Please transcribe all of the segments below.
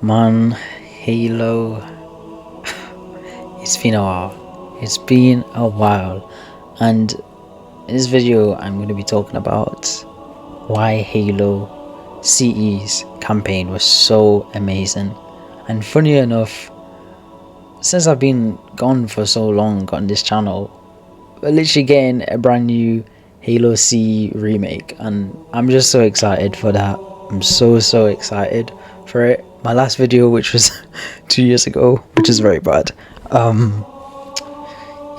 Man, Halo, it's been a while. It's been a while. And in this video, I'm going to be talking about why Halo CE's campaign was so amazing. And funny enough, since I've been gone for so long on this channel, we're literally getting a brand new Halo CE remake, and I'm just so excited for that. I'm so excited for it. My last video, which was 2 years ago, which is very bad,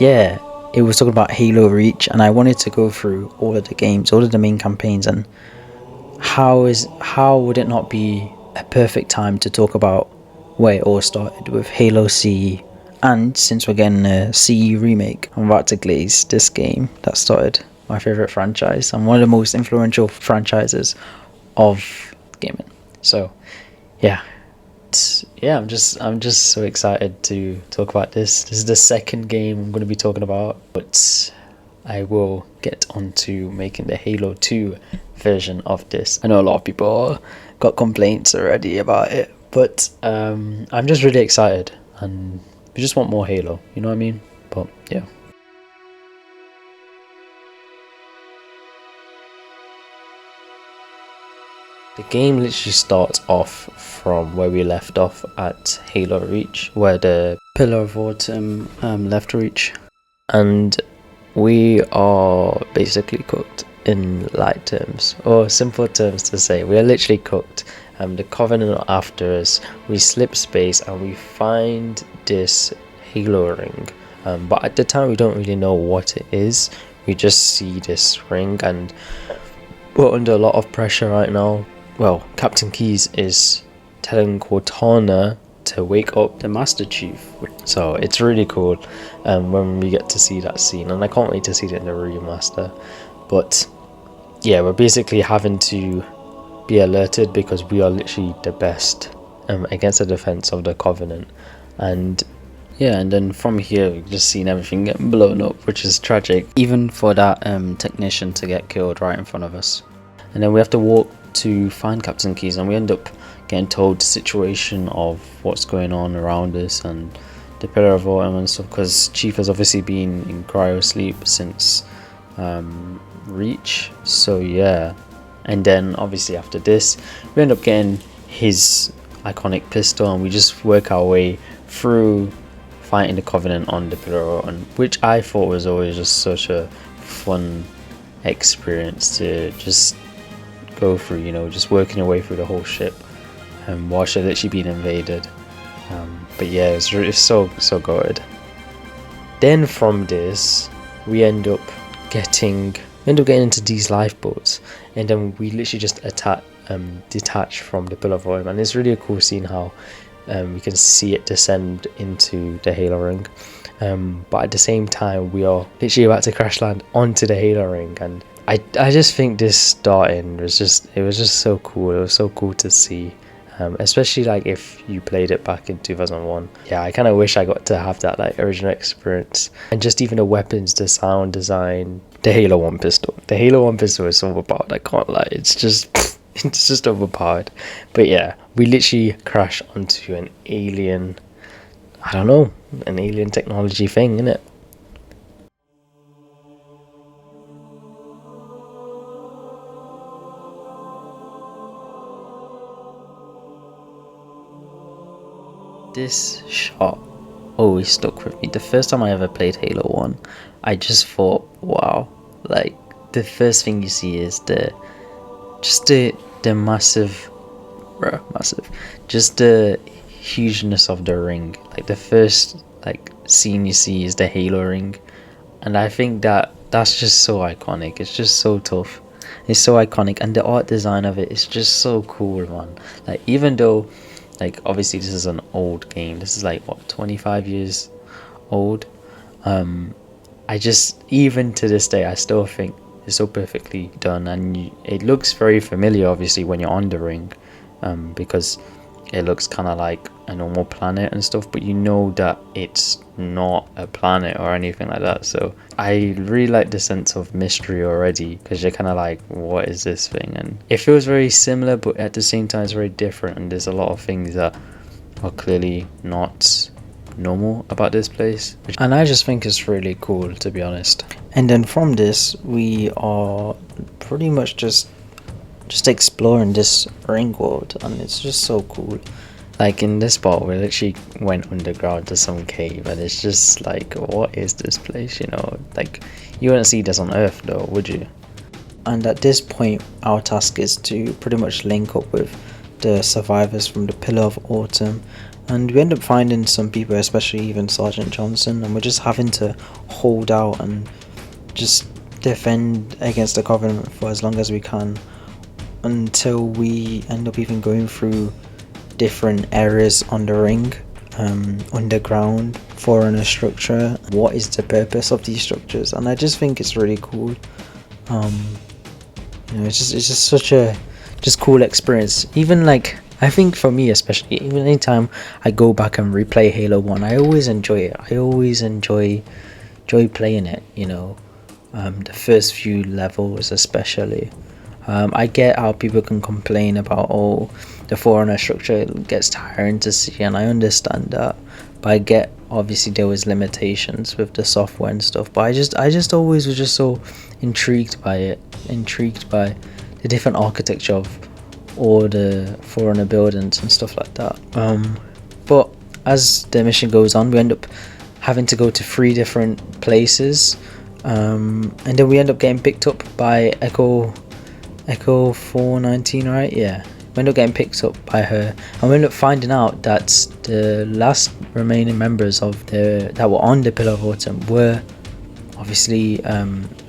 yeah, it was talking about Halo Reach, and I wanted to go through all of the games, all of the main campaigns, and how would it not be a perfect time to talk about where it all started with Halo CE. And since we're getting a CE remake, I'm about to glaze this game that started my favorite franchise and one of the most influential franchises of gaming. So yeah, I'm just so excited to talk about this. This is the second game I'm going to be talking about, but I will get onto making the Halo 2 version of this. I know a lot of people got complaints already about it, but I'm just really excited, and we just want more Halo, you know what I mean? But yeah. The game literally starts off from where we left off at Halo Reach, where the Pillar of Autumn left Reach. And we are basically cooked in light terms, or simple terms to say. We are literally cooked. The Covenant are after us. We slip space and we find this Halo ring. But at the time we don't really know what it is. We just see this ring and we're under a lot of pressure right now. Well, Captain Keyes is telling Cortana to wake up the Master Chief, so it's really cool when we get to see that scene, and I can't wait to see it in the remaster. But yeah, we're basically having to be alerted because we are literally the best against the defense of the Covenant. And yeah, and then from here we've just seen everything getting blown up, which is tragic, even for that technician to get killed right in front of us. And then we have to walk to find Captain Keyes, and we end up getting told the situation of what's going on around us and the Pillar of Autumn and stuff, because Chief has obviously been in cryo sleep since Reach. So yeah, and then obviously after this we end up getting his iconic pistol, and we just work our way through fighting the Covenant on the Pillar of Autumn, which I thought was always just such a fun experience to just go through, you know, just working your way through the whole ship while she's literally being invaded. But yeah, it's so good. Then from this we end up getting into these lifeboats, and then we literally just detach from the Pillar of Autumn, and it's really a cool scene how we can see it descend into the Halo ring. But at the same time we are literally about to crash land onto the Halo ring, and I just think this starting was just so cool. It was so cool to see, especially like if you played it back in 2001. Yeah, I kind of wish I got to have that like original experience. And just even the weapons, the sound design, the Halo 1 pistol. The Halo 1 pistol is so overpowered, I can't lie. It's just overpowered. But yeah, we literally crash onto an alien, I don't know, an alien technology thing, innit? This shot always stuck with me. The first time I ever played Halo 1, I just thought, wow, like the first thing you see is the massive, just the hugeness of the ring. Like the first like scene you see is the Halo ring, and I think that's just so iconic. It's just so tough. It's so iconic, and the art design of it is just so cool, man. Like even though, like obviously this is an old game, this is like what, 25 years old, I just, even to this day, I still think it's so perfectly done, and it looks very familiar obviously when you're on the ring, because it looks kind of like a normal planet and stuff, but you know that it's not a planet or anything like that. So I really like the sense of mystery already, because you're kind of like, what is this thing? And it feels very similar, but at the same time it's very different, and there's a lot of things that are clearly not normal about this place, and I just think it's really cool, to be honest. And then from this, we are pretty much just exploring this ring world, and it's just so cool. Like in this part, we literally went underground to some cave, and it's just like, what is this place? You know, like you wouldn't see this on Earth though, would you? And at this point, our task is to pretty much link up with the survivors from the Pillar of Autumn, and we end up finding some people, especially even Sergeant Johnson, and we're just having to hold out and just defend against the Covenant for as long as we can, until we end up even going through different areas on the ring, underground, Forerunner structure. What is the purpose of these structures? And I just think it's really cool. You know, it's just such a cool experience. Even like, I think for me especially, even anytime I go back and replay Halo 1, I always enjoy it. I always enjoy playing it, you know. The first few levels especially. I get how people can complain about, oh, the Forerunner structure gets tiring to see, and I understand that, but I get, obviously there was limitations with the software and stuff, but I just always was just so intrigued by it, intrigued by the different architecture of all the Forerunner buildings and stuff like that. But as the mission goes on, we end up having to go to 3 different places, and then we end up getting picked up by Echo 419, right? Yeah, we end up getting picked up by her, and we end up finding out that the last remaining members of that were on the Pillar of Autumn were obviously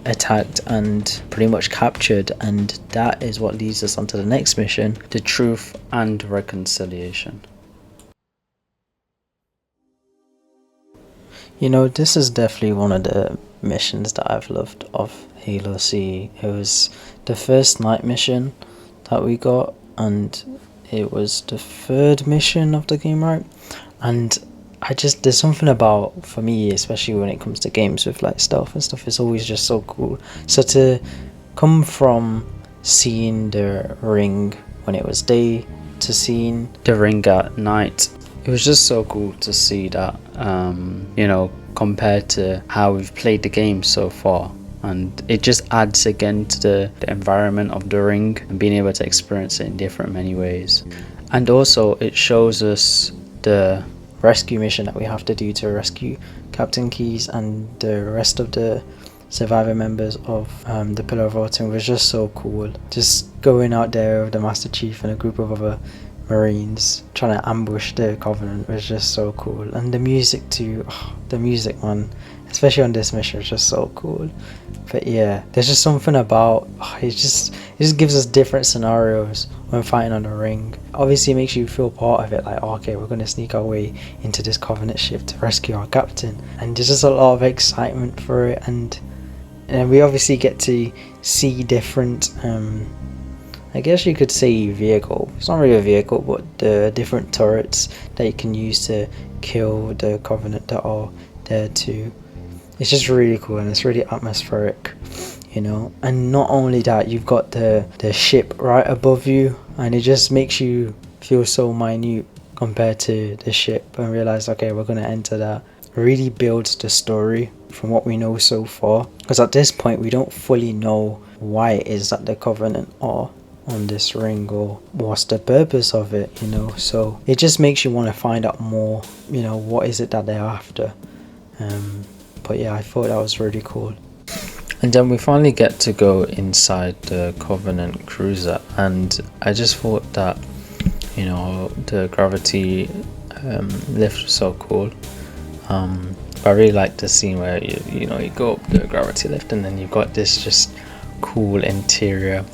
attacked and pretty much captured, and that is what leads us onto the next mission, the Truth and Reconciliation. You know, this is definitely one of the missions that I've loved of Halo CE. It was the first night mission that we got, and it was the 3rd mission of the game, right? And there's something about, for me, especially when it comes to games with like stealth and stuff, it's always just so cool. So to come from seeing the ring when it was day to seeing the ring at night, it was just so cool to see that, you know, compared to how we've played the game so far. And it just adds again to the environment of the ring and being able to experience it in different many ways. And also it shows us the rescue mission that we have to do to rescue Captain Keyes and the rest of the survivor members of the Pillar of Autumn. Was just so cool. Just going out there with the Master Chief and a group of other Marines trying to ambush the Covenant was just so cool. And the music too, the music, man, especially on this mission, was just so cool. But yeah, there's just something about it just gives us different scenarios when fighting on the ring. Obviously it makes you feel part of it, like, okay, we're going to sneak our way into this Covenant ship to rescue our captain, and there's just a lot of excitement for it. And we obviously get to see different I guess you could say vehicle. It's not really a vehicle, but the different turrets that you can use to kill the Covenant that are there too. It's just really cool, and it's really atmospheric, you know. And not only that, you've got the ship right above you, and it just makes you feel so minute compared to the ship, and realize, okay, we're going to enter that. It really builds the story from what we know so far, because at this point we don't fully know why it is that the Covenant are on this ring, or what's the purpose of it, you know. So it just makes you want to find out more, you know, what is it that they're after. But yeah, I thought that was really cool. And then we finally get to go inside the Covenant cruiser, and I just thought that, you know, the gravity lift was so cool. But I really like the scene where you know, you go up the gravity lift, and then you've got this just cool interior.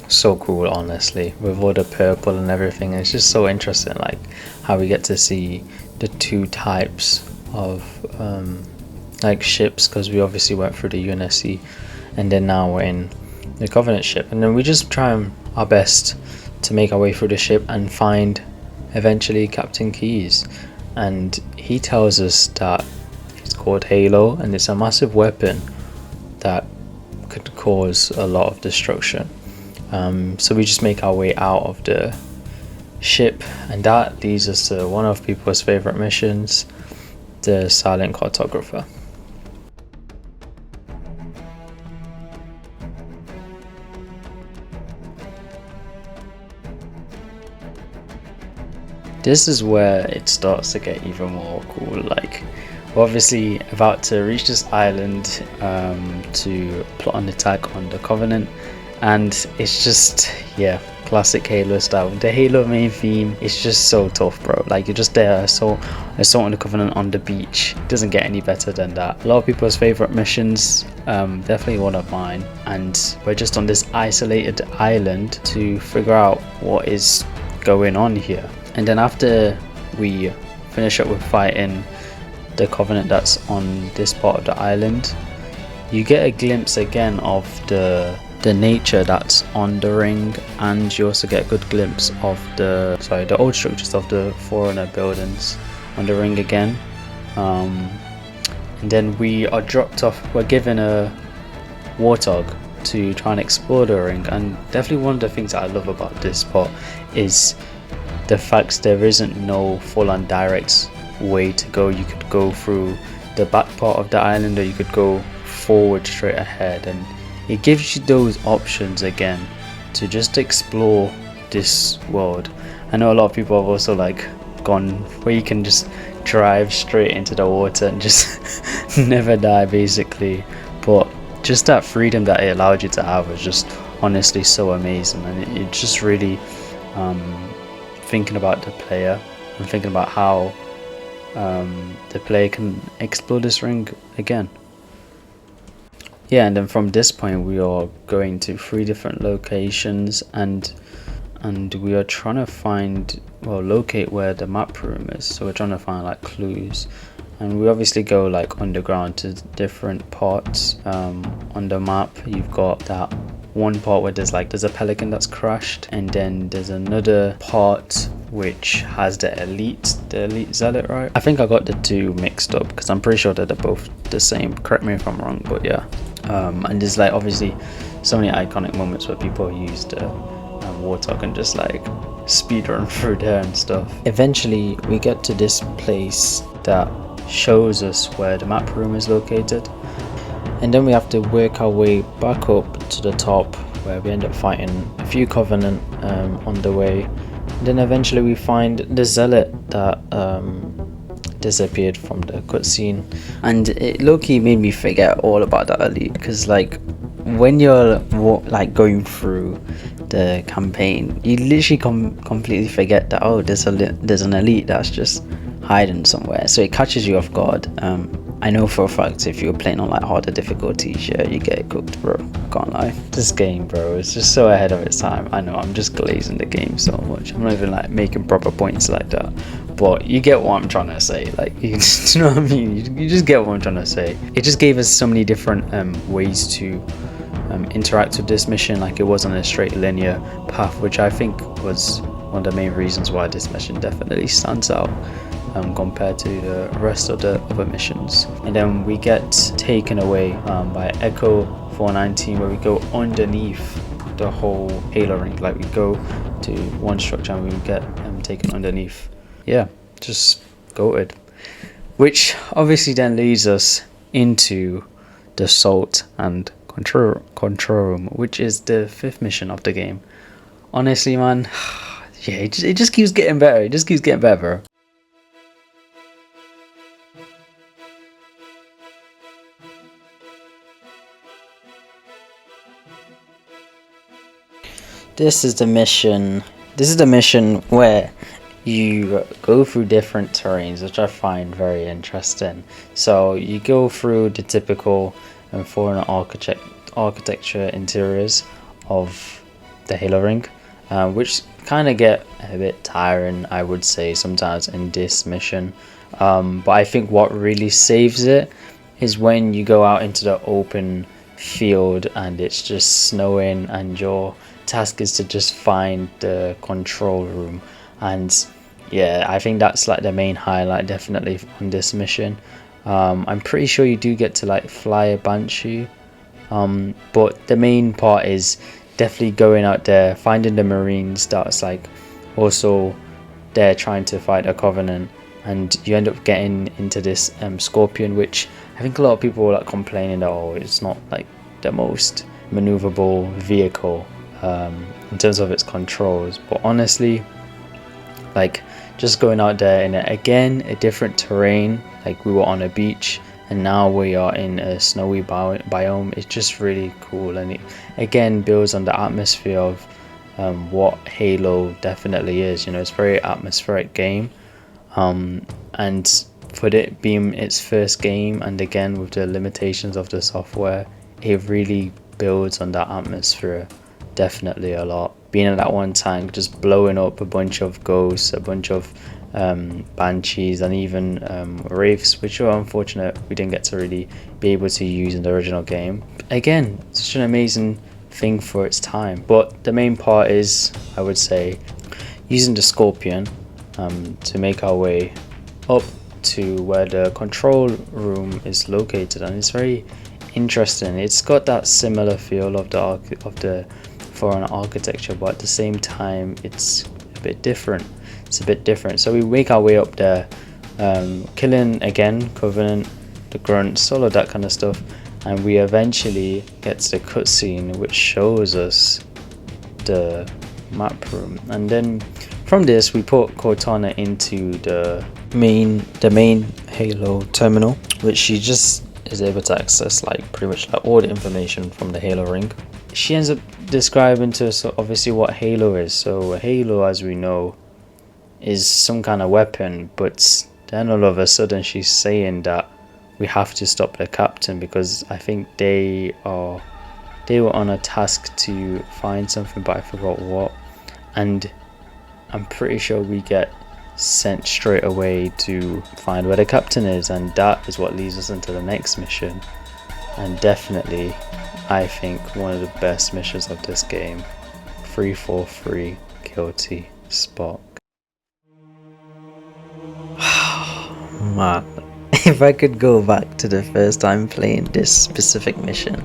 So cool, honestly, with all the purple and everything. It's just so interesting, like how we get to see the 2 types of like ships, because we obviously went through the UNSC, and then now we're in the Covenant ship, and then we just try our best to make our way through the ship and find eventually Captain Keyes. And he tells us that it's called Halo, and it's a massive weapon that could cause a lot of destruction. So we just make our way out of ship, and that leads us to one of people's favorite missions, the Silent Cartographer. This is where it starts to get even more cool. Like, we're obviously about to reach this island to plot an attack on the Covenant, and it's just, yeah, classic Halo style. The Halo main theme is just so tough, bro. Like, you're just there, assaulting the Covenant on the beach. It doesn't get any better than that. A lot of people's favorite missions, definitely one of mine. And we're just on this isolated island to figure out what is going on here. And then after we finish up with fighting the Covenant that's on this part of the island, you get a glimpse again of the nature that's on the ring, and you also get a good glimpse of the old structures of the Forerunner buildings on the ring again. And then we are dropped off, we're given a warthog to try and explore the ring. And definitely one of the things that I love about this part is the fact there isn't no full-on direct way to go. You could go through the back part of the island, or you could go forward straight ahead, and it gives you those options again to just explore this world. I know a lot of people have also like gone where you can just drive straight into the water and just never die basically, but just that freedom that it allowed you to have was just honestly so amazing. And it just really thinking about the player and thinking about how the player can explore this ring again. Yeah, and then from this point we are going to 3 different locations, and we are trying to locate where the map room is. So we're trying to find like clues, and we obviously go like underground to different parts on the map. You've got that one part where there's a pelican that's crashed, and then there's another part which has the elite zealot, right? I think I got the 2 mixed up because I'm pretty sure that they're both the same. Correct me if I'm wrong, but yeah. And there's like obviously so many iconic moments where people use the warthog and just like speed run through there and stuff. Eventually we get to this place that shows us where the map room is located, and then we have to work our way back up to the top, where we end up fighting a few Covenant on the way. And then eventually we find the zealot that disappeared from the cutscene, and it low-key made me forget all about that elite, because like when you're like going through the campaign, you literally completely forget that, oh, there's an elite that's just hiding somewhere, so it catches you off guard. I know for a fact if you're playing on like harder difficulties, yeah, you get cooked, bro. I can't lie. This game, bro, is just so ahead of its time. I know I'm just glazing the game so much. I'm not even like making proper points like that, but you get what I'm trying to say. Like, you know what I mean? You just get what I'm trying to say. It just gave us so many different ways to interact with this mission. Like, it wasn't a straight linear path, which I think was one of the main reasons why this mission definitely stands out compared to the rest of the other missions. And then we get taken away by Echo 419, where we go underneath the whole Halo ring. Like, we go to one structure and we get taken underneath. Yeah, just goated. Which obviously then leads us into the Assault and Control Room, which is the 5th mission of the game. Honestly, man, yeah, it just keeps getting better. It just keeps getting better, bro. This is the mission where you go through different terrains, which I find very interesting. So you go through the typical Forerunner architecture interiors of the Halo ring, which kind of get a bit tiring, I would say, sometimes in this mission. But I think what really saves it is when you go out into the open field and it's just snowing, and your task is to just find the control room. And yeah, I think that's like the main highlight definitely on this mission. I'm pretty sure you do get to like fly a Banshee, but the main part is definitely going out there, finding the Marines that's like also they're trying to fight a covenant, and you end up getting into this scorpion, which I think a lot of people were like complaining that, oh, it's not like the most maneuverable vehicle in terms of its controls. But honestly, like, just going out there in a different terrain, like we were on a beach and now we are in a snowy biome, it's just really cool, and it again builds on the atmosphere of what Halo definitely is. You know, it's a very atmospheric game, and for it being its first game, and again with the limitations of the software, it really builds on that atmosphere definitely a lot. Being in that one tank, just blowing up a bunch of ghosts, a bunch of banshees, and even wraiths, which are unfortunate we didn't get to really be able to use in the original game. Again, such an amazing thing for its time. But the main part is, I would say, using the scorpion to make our way up to where the control room is located, and it's very interesting. It's got that similar feel of the foreign architecture, but at the same time it's a bit different. So we make our way up there, killing again Covenant, the grunts, all of that kind of stuff, and we eventually get to the cutscene which shows us the map room. And then from this we put Cortana into the main Halo terminal, which she just is able to access like pretty much like all the information from the Halo ring. She ends up describing to us obviously what Halo is. So Halo, as we know, is some kind of weapon, but then all of a sudden she's saying that we have to stop the captain because I think they were on a task to find something, but I forgot what, and I'm pretty sure we get sent straight away to find where the captain is, and that is what leads us into the next mission, and definitely I think one of the best missions of this game, 343 Guilty Spark. Man, if I could go back to the first time playing this specific mission,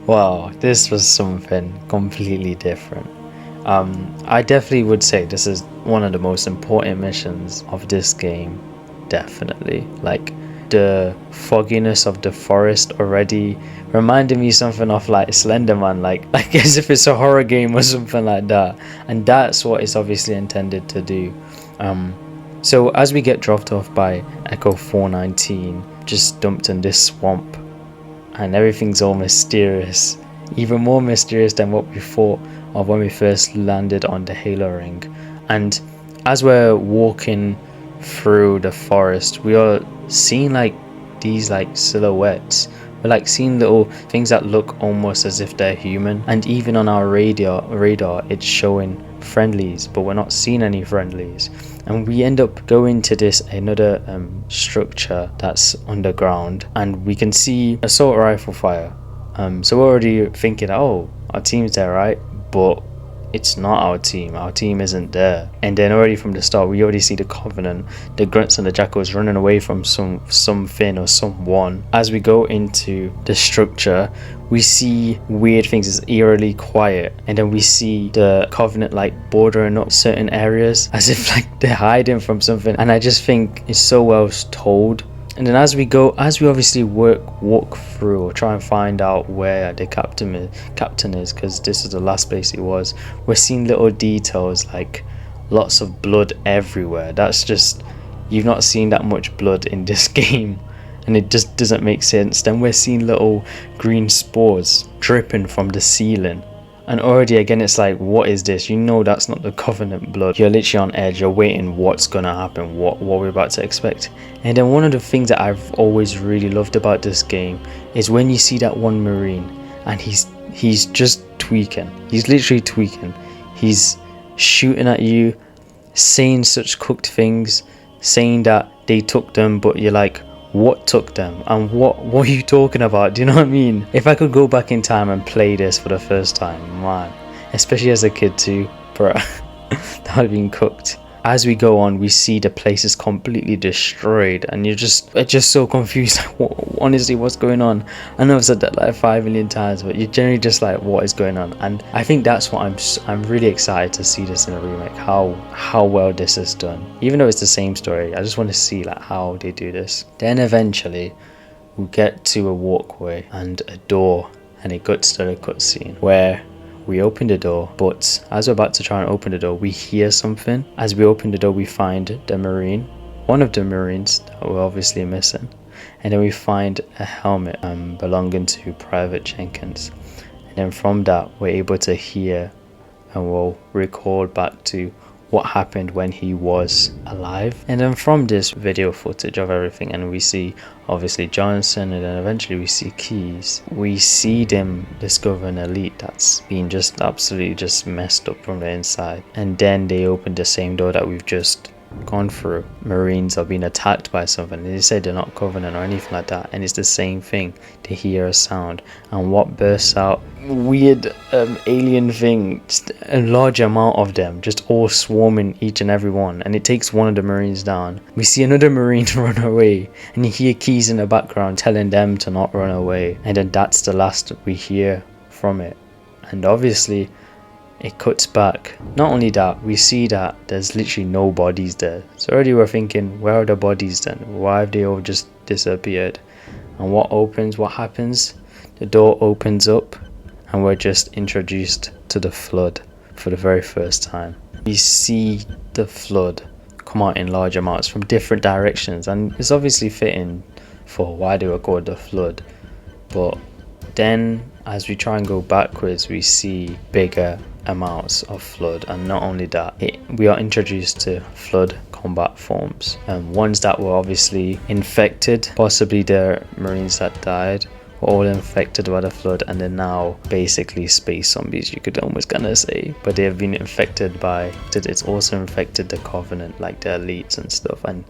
wow, this was something completely different. I definitely would say this is one of the most important missions of this game, definitely. Like, the fogginess of the forest already reminded me something of like Slenderman, like as if it's a horror game or something like that, and that's what it's obviously intended to do. So as we get dropped off by Echo 419, just dumped in this swamp, and everything's all mysterious, even more mysterious than what we thought of when we first landed on the Halo ring. And as we're walking through the forest, we are seeing like these like silhouettes. We're like seeing little things that look almost as if they're human, and even on our radar it's showing friendlies, but we're not seeing any friendlies. And we end up going to this another structure that's underground, and we can see assault rifle fire. So we're already thinking, oh, our team's there, right? But it's not our team isn't there. And then already from the start we already see the Covenant, the grunts and the jackals running away from something or someone. As we go into the structure, we see weird things. It's eerily quiet, and then we see the Covenant like bordering up certain areas as if like they're hiding from something, and I just think it's so well told. And then as we obviously walk through or try and find out where the captain is, because this is the last place he was, we're seeing little details like lots of blood everywhere. That's just, you've not seen that much blood in this game, and it just doesn't make sense. Then we're seeing little green spores dripping from the ceiling, and already again it's like, what is this? You know that's not the Covenant blood. You're literally on edge, you're waiting what's gonna happen, what we're about to expect. And then one of the things that I've always really loved about this game is when you see that one Marine and he's just tweaking. He's literally tweaking. He's shooting at you, saying such cooked things, saying that they took them, but you're like, what took them, and what are you talking about? Do you know what I mean? If I could go back in time and play this for the first time, man, especially as a kid too, bro, that would have been cooked. as we go on, we see the place is completely destroyed, and it's just so confused. Honestly, what's going on? I know I've said that like 5 million times, but you're generally just like, what is going on? And I think that's what I'm really excited to see this in a remake, how well this is done. Even though it's the same story, I just want to see like how they do this. Then eventually we'll get to a walkway and a door, and it cuts to a cutscene where we open the door, but as we're about to try and open the door, we hear something. As we open the door, we find the Marine, one of the Marines that we're obviously missing, and then we find a helmet belonging to Private Jenkins. And then from that, we're able to hear and we'll recall back to what happened when he was alive. And then from this video footage of everything, and we see obviously Johnson, and then eventually we see Keys, we see them discover an elite that's been just absolutely just messed up from the inside. And then they open the same door that we've just gone through. Marines are being attacked by something. They say they're not Covenant or anything like that, and it's the same thing. They hear a sound, and what bursts out? Weird alien thing, just a large amount of them, just all swarming each and every one, and it takes one of the Marines down. We see another Marine run away, and you hear Keys in the background telling them to not run away, and then that's the last we hear from it. And obviously it cuts back. Not only that, we see that there's literally no bodies there. So already we're thinking, where are the bodies then? Why have they all just disappeared? And what happens? The door opens up, and we're just introduced to the flood for the very first time. We see the flood come out in large amounts from different directions, and it's obviously fitting for why they were called the flood. But then as we try and go backwards, we see bigger amounts of flood. And not only that, we are introduced to flood combat forms, and ones that were obviously infected, possibly the Marines that died were all infected by the flood, and they're now basically space zombies, you could almost kind of say. But they have been infected by it's also infected the Covenant, like the elites and stuff, and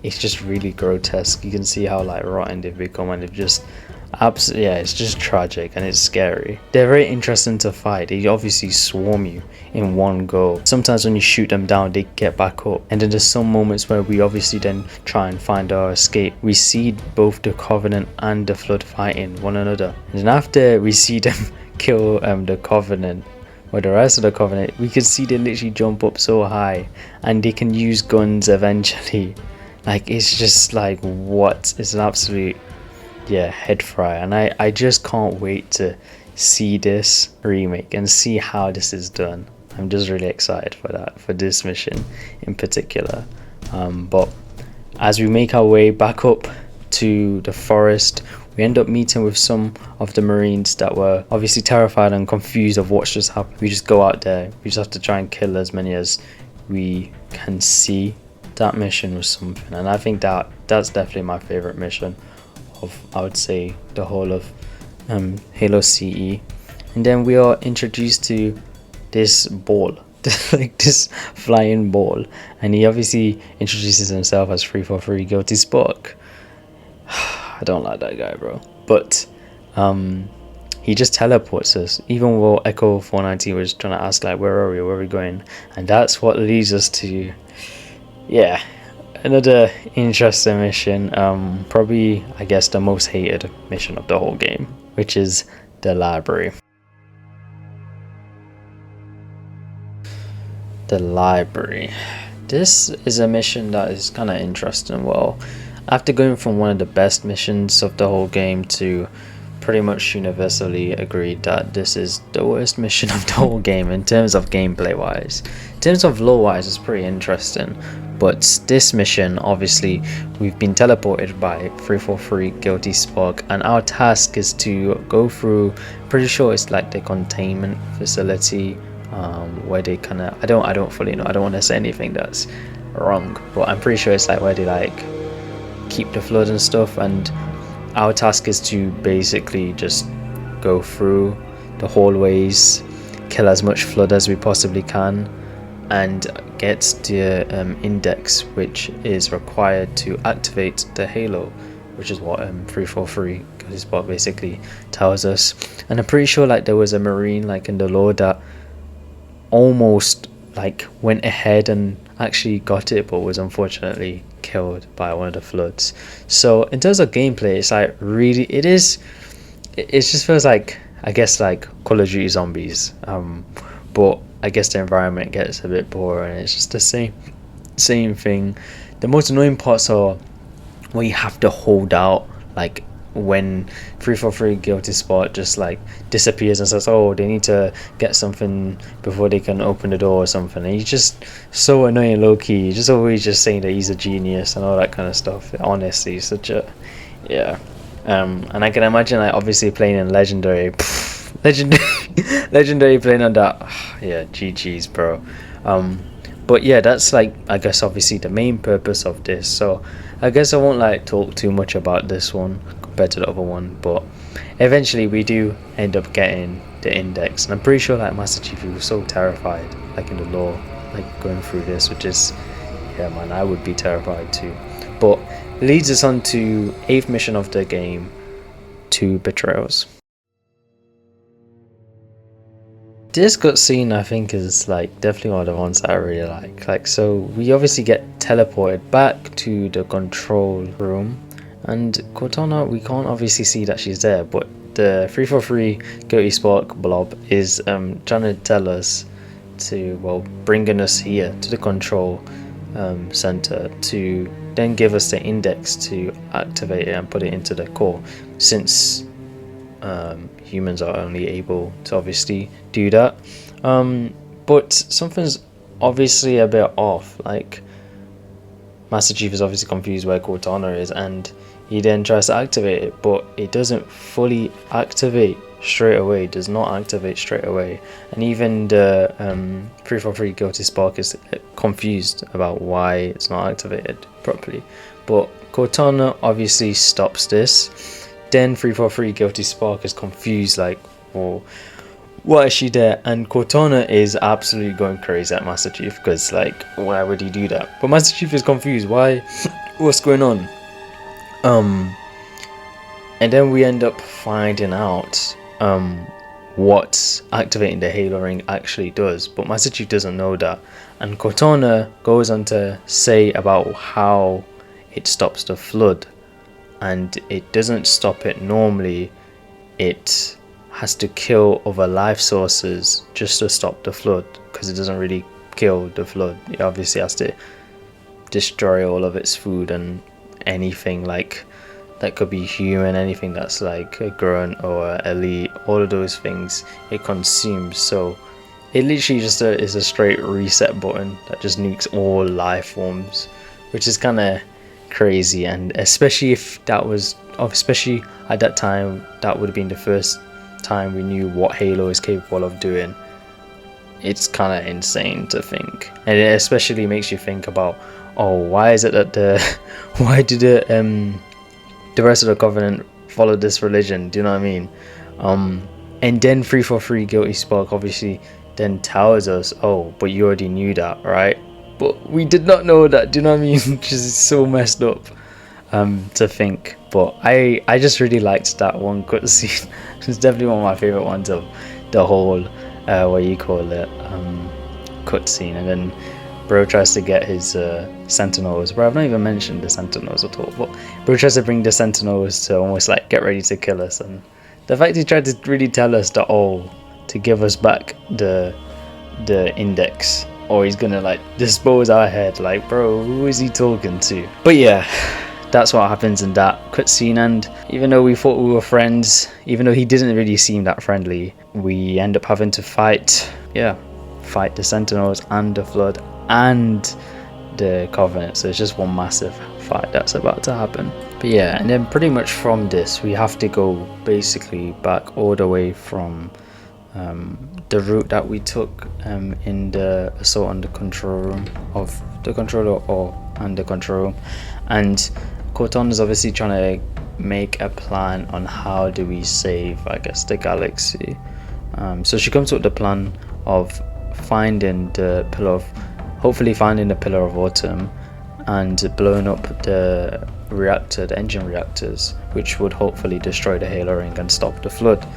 it's just really grotesque. You can see how like rotten they've become, and they've just absolutely, yeah, it's just tragic and it's scary. They're very interesting to fight. They obviously swarm you in one go. Sometimes when you shoot them down, they get back up, and then there's some moments where we obviously then try and find our escape. We see both the Covenant and the flood fighting one another, and then after we see them kill the Covenant, or the rest of the Covenant, we can see they literally jump up so high, and they can use guns eventually. Like, it's just like, what? It's an absolute, yeah, head fry. And I just can't wait to see this remake and see how this is done. I'm just really excited for that, for this mission in particular. But as we make our way back up to the forest, we end up meeting with some of the Marines that were obviously terrified and confused of what's just happened. We just go out there, we just have to try and kill as many as we can see. That mission was something, and I think that's definitely my favorite mission of, I would say, the whole of Halo CE. And then we are introduced to this ball, like this flying ball, and he obviously introduces himself as 343 Guilty Spark. I don't like that guy, bro, but he just teleports us, even while Echo 419 was trying to ask like, where are we going? And that's what leads us to, yeah, another interesting mission, probably I guess the most hated mission of the whole game, which is the library. The library. This is a mission that is kind of interesting. Well, after going from one of the best missions of the whole game to pretty much universally agreed that this is the worst mission of the whole game in terms of gameplay wise. In terms of lore wise, it's pretty interesting, but this mission, obviously we've been teleported by 343 Guilty Spark, and our task is to go through, pretty sure it's like the containment facility, where they kind of, I don't fully know, I don't want to say anything that's wrong, but I'm pretty sure it's like where they like keep the flood and stuff, and our task is to basically just go through the hallways, kill as much flood as we possibly can, and get the index which is required to activate the Halo, which is what 343 Guilty Spark basically tells us. And I'm pretty sure like there was a Marine like in the lore that almost like went ahead and actually got it, but was unfortunately killed by one of the floods. So in terms of gameplay, it's like really, it just feels like, I guess, like Call of Duty Zombies, but I guess the environment gets a bit boring. It's just the same thing. The most annoying parts are when you have to hold out, like when 343 Guilty Spot just like disappears and says, oh, they need to get something before they can open the door or something, and he's just so annoying, low-key. He's just always just saying that he's a genius and all that kind of stuff. Honestly, such a, yeah. And I can imagine, like, obviously playing in legendary legendary playing on that. Yeah, GG's, bro. But yeah, that's like, I guess, obviously the main purpose of this. So I guess I won't like talk too much about this one compared to the other one, but eventually we do end up getting the index, and I'm pretty sure like Master Chief, he was so terrified, like in the lore, like going through this, which is, yeah man, I would be terrified too. But it leads us on to 8th mission of the game, to Betrayals. This cutscene, I think, is like definitely one of the ones that I really like. Like, so we obviously get teleported back to the control room, and Cortana, we can't obviously see that she's there, but the 343 Guilty Spark blob is trying to tell us to, well, bringing us here to the control center to then give us the index to activate it and put it into the core, since humans are only able to obviously do that. But something's obviously a bit off. Like, Master Chief is obviously confused where Cortana is, and he then tries to activate it, but it doesn't fully activate straight away. Does not activate straight away, and even the 343 Guilty Spark is confused about why it's not activated properly. But Cortana obviously stops this. Then 343 Guilty Spark is confused, like, well, why is she there? And Cortana is absolutely going crazy at Master Chief, because, like, why would he do that? But Master Chief is confused. Why? What's going on? And then we end up finding out what activating the Halo ring actually does, but Master Chief doesn't know that. And Cortana goes on to say about how it stops the flood, and it doesn't stop it normally. It has to kill other life sources just to stop the flood, because it doesn't really kill the flood. It obviously has to destroy all of its food and anything like that could be human, anything that's like a grunt or a elite, all of those things it consumes. So it literally just is a straight reset button that just nukes all life forms, which is kind of crazy. And especially if that was, especially at that time, that would have been the first time we knew what Halo is capable of doing. It's kind of insane to think, and it especially makes you think about, oh, why is it that why do the rest of the Covenant follow this religion? Do you know what I mean? And then 343 Guilty Spark obviously then tells us, oh, but you already knew that, right? But we did not know that. Do you know what I mean? Which is so messed up to think. But I just really liked that one cutscene. It's definitely one of my favorite ones of the whole what you call it, cutscene. And then bro tries to get his sentinels, bro, I've not even mentioned the sentinels at all, but bro tries to bring the sentinels to almost like get ready to kill us. And the fact he tried to really tell us that, oh, to give us back the index, or he's gonna like dispose our head, like, bro, who is he talking to? But yeah, that's what happens in that cutscene. And even though we thought we were friends, even though he didn't really seem that friendly, we end up having to fight the Sentinels and the Flood and the Covenant. So it's just one massive fight that's about to happen. But yeah, and then pretty much from this we have to go basically back all the way from the route that we took in the assault on the control room of the controller, and the control room. And Cortana is obviously trying to make a plan on how do we save, I guess, the galaxy. So she comes up with the plan of hopefully finding the Pillar of Autumn and blowing up the engine reactors, which would hopefully destroy the Halo ring and stop the flood.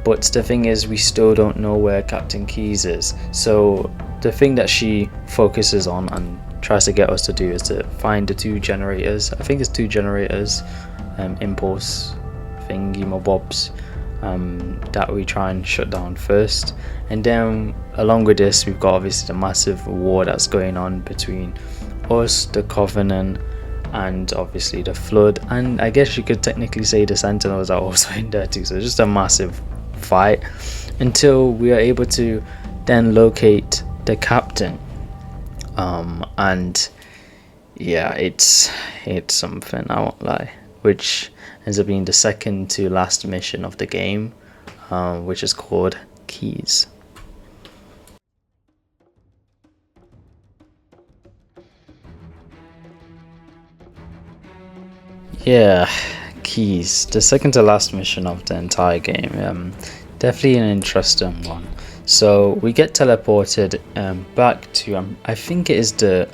but the thing is, we still don't know where Captain Keys is. So the thing that she focuses on and tries to get us to do is to find the 2 generators. I think it's 2 generators, impulse thingy mobobs, that we try and shut down first. And then along with this, we've got obviously the massive war that's going on between us, the Covenant, and obviously the Flood, and I guess you could technically say the Sentinels are also in there too. So it's just a massive fight until we are able to then locate the captain, and yeah, it's something, I won't lie, which ends up being the second to last mission of the game, which is called Keys. Yeah, Keys, the second to last mission of the entire game. Definitely an interesting one. So we get teleported back to, I think it is the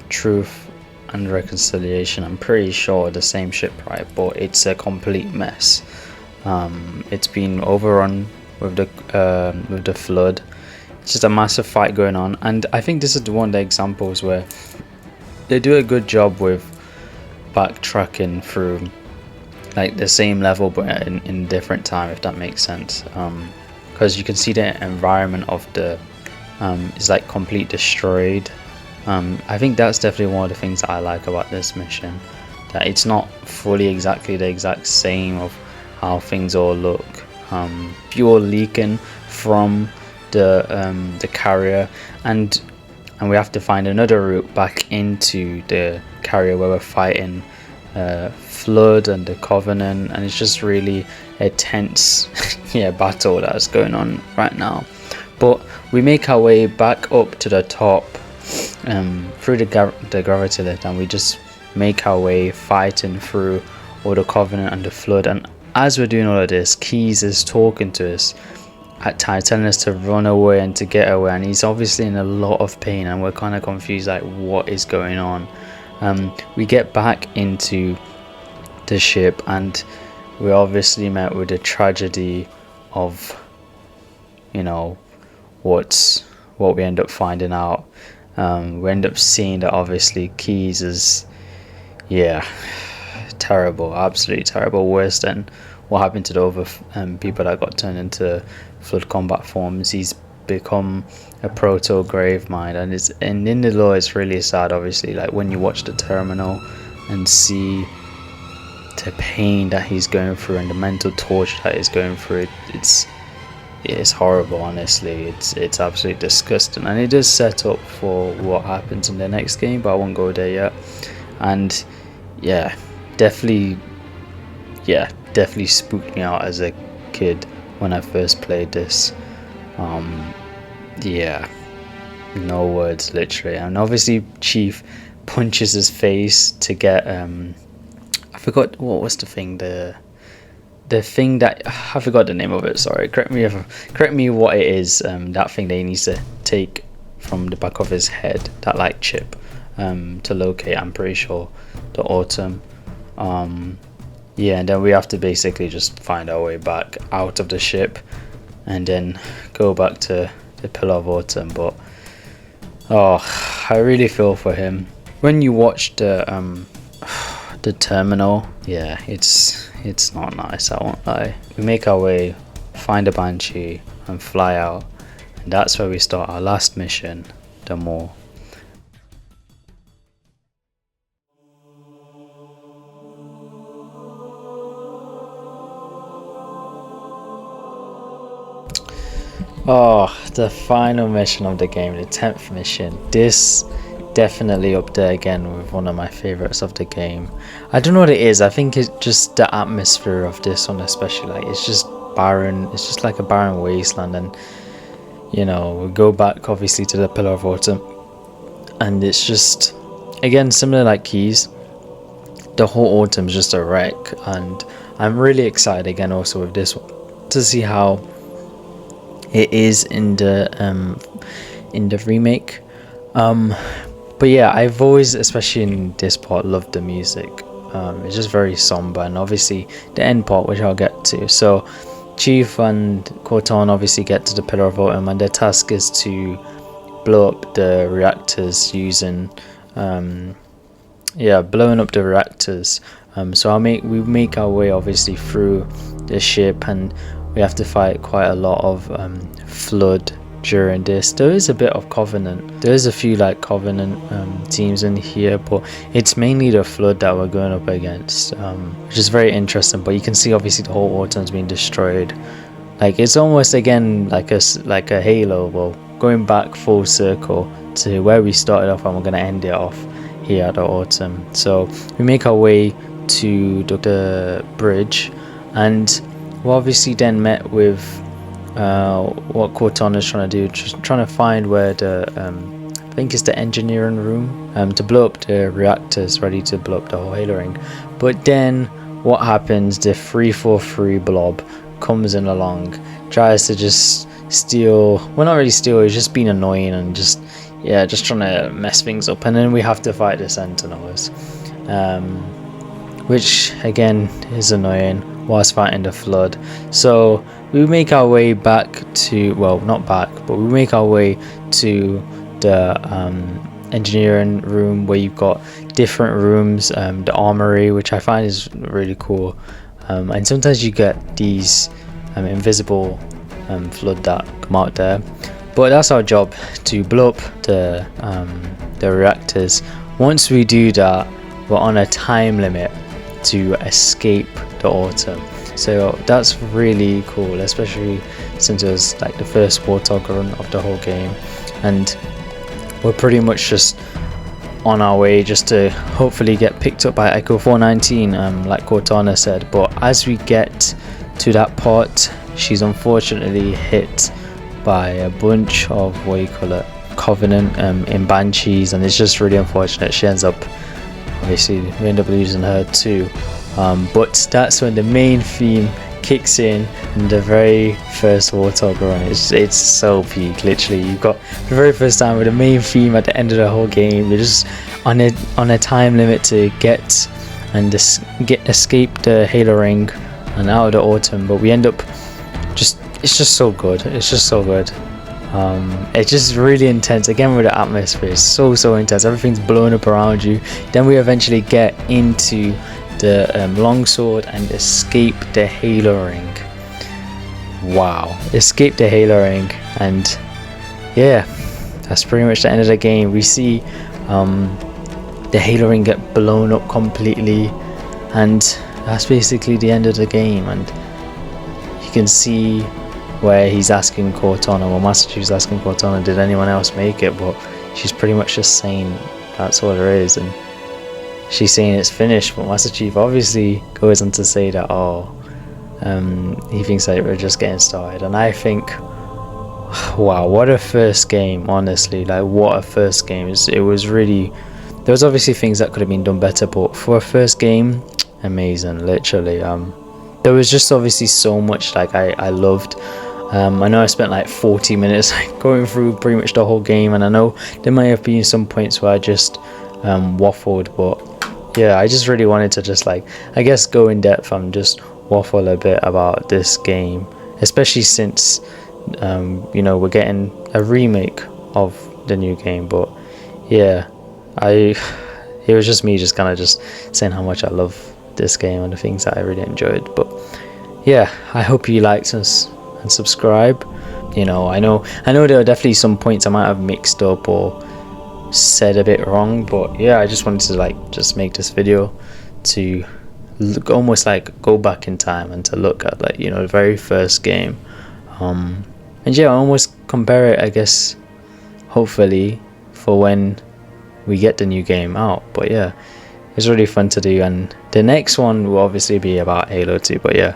Truth and Reconciliation. I'm pretty sure the same ship, right? But it's a complete mess. It's been overrun with the Flood. It's just a massive fight going on, and I think this is one of the examples where they do a good job with backtracking through like the same level but in different time, if that makes sense, because you can see the environment of the is like complete destroyed. I think that's definitely one of the things that I like about this mission, that it's not fully exactly the exact same of how things all look. Fuel leaking from the carrier, and we have to find another route back into the carrier where we're fighting Flood and the Covenant, and it's just really a tense battle that's going on right now. But we make our way back up to the top through the gravity lift, and we just make our way fighting through all the Covenant and the Flood. And as we're doing all of this, Keys is talking to us at times, telling us to run away and to get away, and he's obviously in a lot of pain, and we're kind of confused, like what is going on. We get back into the ship, and we obviously met with the tragedy of, you know, what we end up finding out. We end up seeing that obviously Keys is terrible, absolutely terrible, worse than what happened to the other people that got turned into Flood combat forms. He's become a proto Gravemind, and in the lore it's really sad, obviously, like when you watch the terminal and see the pain that he's going through and the mental torture that he's going through, it's horrible, honestly. It's absolutely disgusting, and it is set up for what happens in the next game, but I won't go there yet. And definitely spooked me out as a kid when I first played this. No words, literally. And obviously Chief punches his face to get I forgot what was the thing, the thing that I forgot the name of it, sorry, correct me what it is, that thing that he needs to take from the back of his head, that like chip, to locate, I'm pretty sure, the Autumn. And then we have to basically just find our way back out of the ship and then go back to the Pillar of Autumn. But I really feel for him. When you watch the terminal, it's not nice, I won't lie. We make our way, find a Banshee and fly out, and that's where we start our last mission, the Maw. The final mission of the game, the 10th mission. This definitely up there again with one of my favorites of the game. I don't know what it is. I think it's just the atmosphere of this one, especially. Like, it's just barren. It's just like a barren wasteland, and we go back obviously to the Pillar of Autumn, and it's just, again, similar like Keys. The whole autumn is just a wreck, and I'm really excited again also with this one to see how it is in the remake. But I've always, especially in this part, loved the music. It's just very somber, and obviously the end part, which I'll get to. So Chief and Cortana obviously get to the Pillar of Autumn, and their task is to blow up the reactors using blowing up the reactors. So we make our way obviously through the ship, and we have to fight quite a lot of flood during this. There is a bit of Covenant. There's a few like Covenant teams in here, but it's mainly the flood that we're going up against, which is very interesting. But you can see obviously the whole autumn's being destroyed. Like it's almost again like a Halo, well, going back full circle to where we started off, and we're going to end it off here at the autumn. So we make our way to the bridge, and we're obviously then met with what Cortana's trying to do, just trying to find where the I think it's the engineering room to blow up the reactors, ready to blow up the whole Halo ring. But then what happens, the 343 blob comes in along, tries to just steal, well not really steal, he's just being annoying and just trying to mess things up, and then we have to fight the Sentinels, which again is annoying whilst fighting the flood. So we make our way back to, well not back, but we make our way to the engineering room, where you've got different rooms, the armory, which I find is really cool, and sometimes you get these invisible flood that come out there, but that's our job, to blow up the reactors. Once we do that, we're on a time limit to escape the autumn. So that's really cool, especially since it was like the first Warthog run of the whole game, and we're pretty much just on our way just to hopefully get picked up by Echo 419, like Cortana said. But as we get to that part, she's unfortunately hit by a bunch of, what you call it, Covenant in Banshees, and it's just really unfortunate. She ends up, obviously we end up losing her too, but that's when the main theme kicks in the very first Warthog run. It's so peak, literally. You've got the very first time with the main theme at the end of the whole game. You're just on a time limit to get and escape the Halo ring and out of the autumn, but we end up it's just so good. It's just so good. It's just really intense, again with the atmosphere. It's so intense, everything's blowing up around you. Then we eventually get into the longsword and escape the Halo ring. Wow, escape the Halo ring, and yeah, that's pretty much the end of the game. We see the Halo ring get blown up completely, and that's basically the end of the game. And you can see where he's asking Cortana, well Master Chief's asking Cortana, did anyone else make it? But she's pretty much just saying that's all there is, and she's saying it's finished. But Master Chief obviously goes on to say that he thinks that we're just getting started. And I think, wow, what a first game, honestly. Like, what a first game. It was really, there was obviously things that could have been done better, but for a first game, amazing, literally. There was just obviously so much like I loved. I know I spent like 40 minutes going through pretty much the whole game, and I know there might have been some points where I just waffled, but yeah, I just really wanted to just like, I guess, go in depth and just waffle a bit about this game, especially since we're getting a remake of the new game. But yeah, it was just me just kind of just saying how much I love this game and the things that I really enjoyed. But yeah, I hope you liked us and subscribe. I know there are definitely some points I might have mixed up or said a bit wrong, but yeah, I just wanted to like just make this video to look, almost like go back in time and to look at like the very first game, and yeah, almost compare it, I guess, hopefully for when we get the new game out. But yeah, it's really fun to do, and the next one will obviously be about Halo 2. But yeah,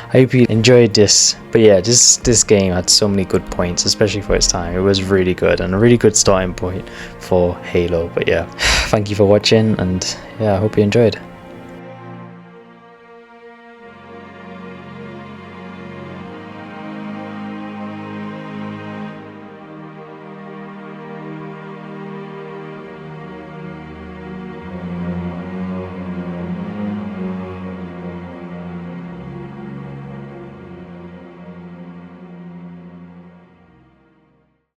I hope you enjoyed this. But yeah, this game had so many good points, especially for its time. It was really good and a really good starting point for Halo. But yeah, thank you for watching, and yeah, I hope you enjoyed.